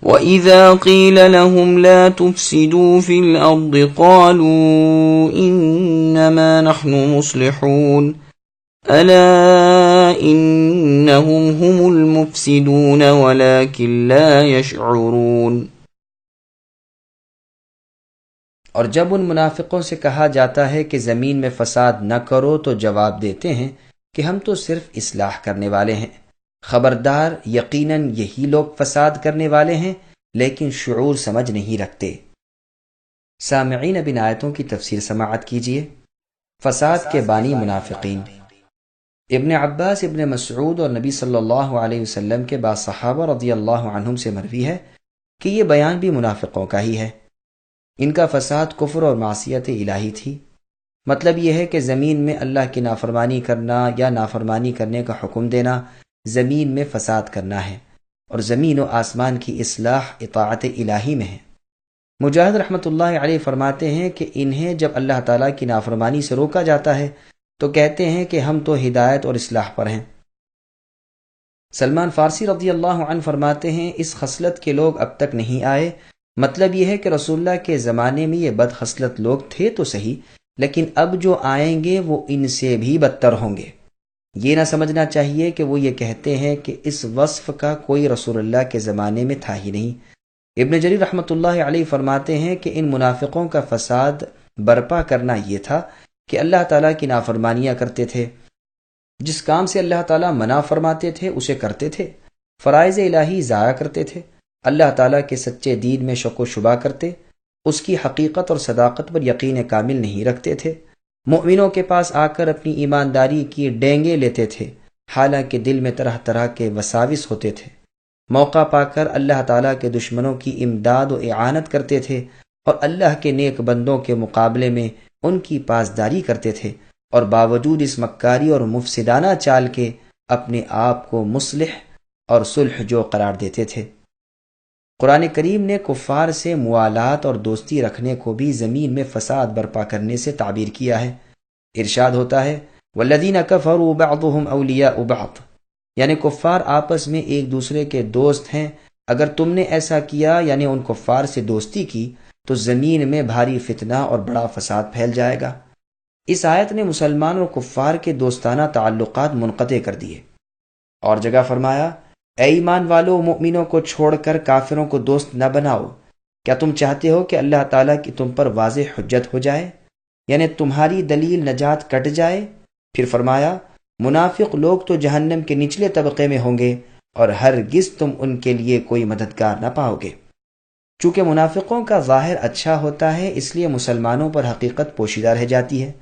وَإِذَا قِيلَ لَهُمْ لَا تُفْسِدُوا فِي الْأَرْضِ قَالُوا إِنَّمَا نَحْنُ مُصْلِحُونَ أَلَا إِنَّهُمْ هُمُ الْمُفْسِدُونَ وَلَكِنْ لَا يَشْعُرُونَ۔ اور جب ان منافقوں سے کہا جاتا ہے کہ زمین میں فساد نہ کرو تو جواب دیتے ہیں کہ ہم تو صرف اصلاح کرنے والے ہیں۔ خبردار، یقیناً یہی لوگ فساد کرنے والے ہیں لیکن شعور سمجھ نہیں رکھتے۔ سامعین، اب ان آیتوں کی تفسیر سماعت کیجیے۔ فساد کے بانی منافقین۔ ابن عباس، ابن مسعود اور نبی صلی اللہ علیہ وسلم کے بعض صحابہ رضی اللہ عنہم سے مروی ہے کہ یہ بیان بھی منافقوں کا ہی ہے۔ ان کا فساد کفر اور معصیت الہی تھی۔ مطلب یہ ہے کہ زمین میں اللہ کی نافرمانی کرنا یا نافرمانی کرنے کا حکم دینا زمین میں فساد کرنا ہے، اور زمین و آسمان کی اصلاح اطاعت الہی میں ہے۔ مجاہد رحمۃ اللہ علیہ فرماتے ہیں کہ انہیں جب اللہ تعالیٰ کی نافرمانی سے روکا جاتا ہے تو کہتے ہیں کہ ہم تو ہدایت اور اصلاح پر ہیں۔ سلمان فارسی رضی اللہ عنہ فرماتے ہیں اس خصلت کے لوگ اب تک نہیں آئے۔ مطلب یہ ہے کہ رسول اللہ کے زمانے میں یہ بد خصلت لوگ تھے تو صحیح، لیکن اب جو آئیں گے وہ ان سے بھی بدتر ہوں گے۔ یہ نہ سمجھنا چاہیے کہ وہ یہ کہتے ہیں کہ اس وصف کا کوئی رسول اللہ کے زمانے میں تھا ہی نہیں۔ ابن جریر رحمۃ اللہ علیہ فرماتے ہیں کہ ان منافقوں کا فساد برپا کرنا یہ تھا کہ اللہ تعالیٰ کی نافرمانیاں کرتے تھے، جس کام سے اللہ تعالیٰ منع فرماتے تھے اسے کرتے تھے، فرائض الہی ضائع کرتے تھے، اللہ تعالیٰ کے سچے دین میں شک و شبہ کرتے، اس کی حقیقت اور صداقت پر یقین کامل نہیں رکھتے تھے، مومنوں کے پاس آ کر اپنی ایمانداری کی ڈینگے لیتے تھے، حالانکہ دل میں طرح طرح کے وساوس ہوتے تھے، موقع پا کر اللہ تعالیٰ کے دشمنوں کی امداد و اعانت کرتے تھے، اور اللہ کے نیک بندوں کے مقابلے میں ان کی پاسداری کرتے تھے، اور باوجود اس مکاری اور مفسدانہ چال کے اپنے آپ کو مصلح اور صلح جو قرار دیتے تھے۔ قرآن کریم نے کفار سے موالات اور دوستی رکھنے کو بھی زمین میں فساد برپا کرنے سے تعبیر کیا ہے۔ ارشاد ہوتا ہے والذین کفروا بعضهم اولیاء بعض، یعنی کفار آپس میں ایک دوسرے کے دوست ہیں۔ اگر تم نے ایسا کیا، یعنی ان کفار سے دوستی کی، تو زمین میں بھاری فتنہ اور بڑا فساد پھیل جائے گا۔ اس آیت نے مسلمان اور کفار کے دوستانہ تعلقات منقطع کر دیے۔ اور جگہ فرمایا اے ایمان والو، مؤمنوں کو چھوڑ کر کافروں کو دوست نہ بناؤ۔ کیا تم چاہتے ہو کہ اللہ تعالیٰ کی تم پر واضح حجت ہو جائے، یعنی تمہاری دلیل نجات کٹ جائے؟ پھر فرمایا منافق لوگ تو جہنم کے نچلے طبقے میں ہوں گے، اور ہرگز تم ان کے لیے کوئی مددگار نہ پاؤ گے۔ چونکہ منافقوں کا ظاہر اچھا ہوتا ہے، اس لیے مسلمانوں پر حقیقت پوشیدہ رہ جاتی ہے۔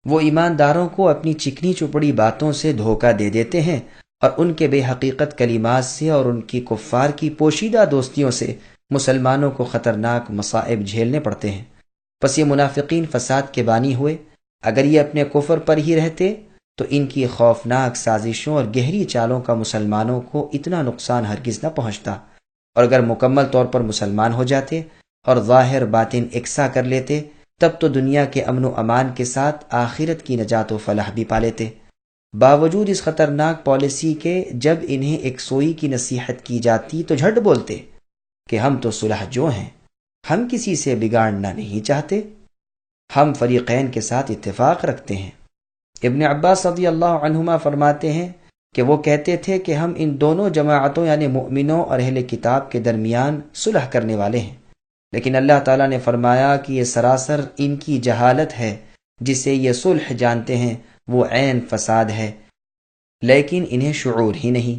وہ ایمانداروں کو اپنی چکنی چپڑی باتوں سے دھوکہ دے دیتے ہیں، اور ان کے بے حقیقت کلمات سے اور ان کی کفار کی پوشیدہ دوستیوں سے مسلمانوں کو خطرناک مصائب جھیلنے پڑتے ہیں۔ پس یہ منافقین فساد کے بانی ہوئے۔ اگر یہ اپنے کفر پر ہی رہتے تو ان کی خوفناک سازشوں اور گہری چالوں کا مسلمانوں کو اتنا نقصان ہرگز نہ پہنچتا، اور اگر مکمل طور پر مسلمان ہو جاتے اور ظاہر باطن یکساں کر لیتے، تب تو دنیا کے امن و امان کے ساتھ آخرت کی نجات و فلاح بھی پا لیتے۔ باوجود اس خطرناک پالیسی کے جب انہیں ایک سوئی کی نصیحت کی جاتی تو جھٹ بولتے کہ ہم تو صلح جو ہیں، ہم کسی سے بگاڑنا نہیں چاہتے، ہم فریقین کے ساتھ اتفاق رکھتے ہیں۔ ابن عباس رضی اللہ عنہما فرماتے ہیں کہ وہ کہتے تھے کہ ہم ان دونوں جماعتوں یعنی مؤمنوں اور اہل کتاب کے درمیان صلح کرنے والے ہیں، لیکن اللہ تعالیٰ نے فرمایا کہ یہ سراسر ان کی جہالت ہے، جسے یہ صلح جانتے ہیں وہ عین فساد ہے، لیکن انہیں شعور ہی نہیں۔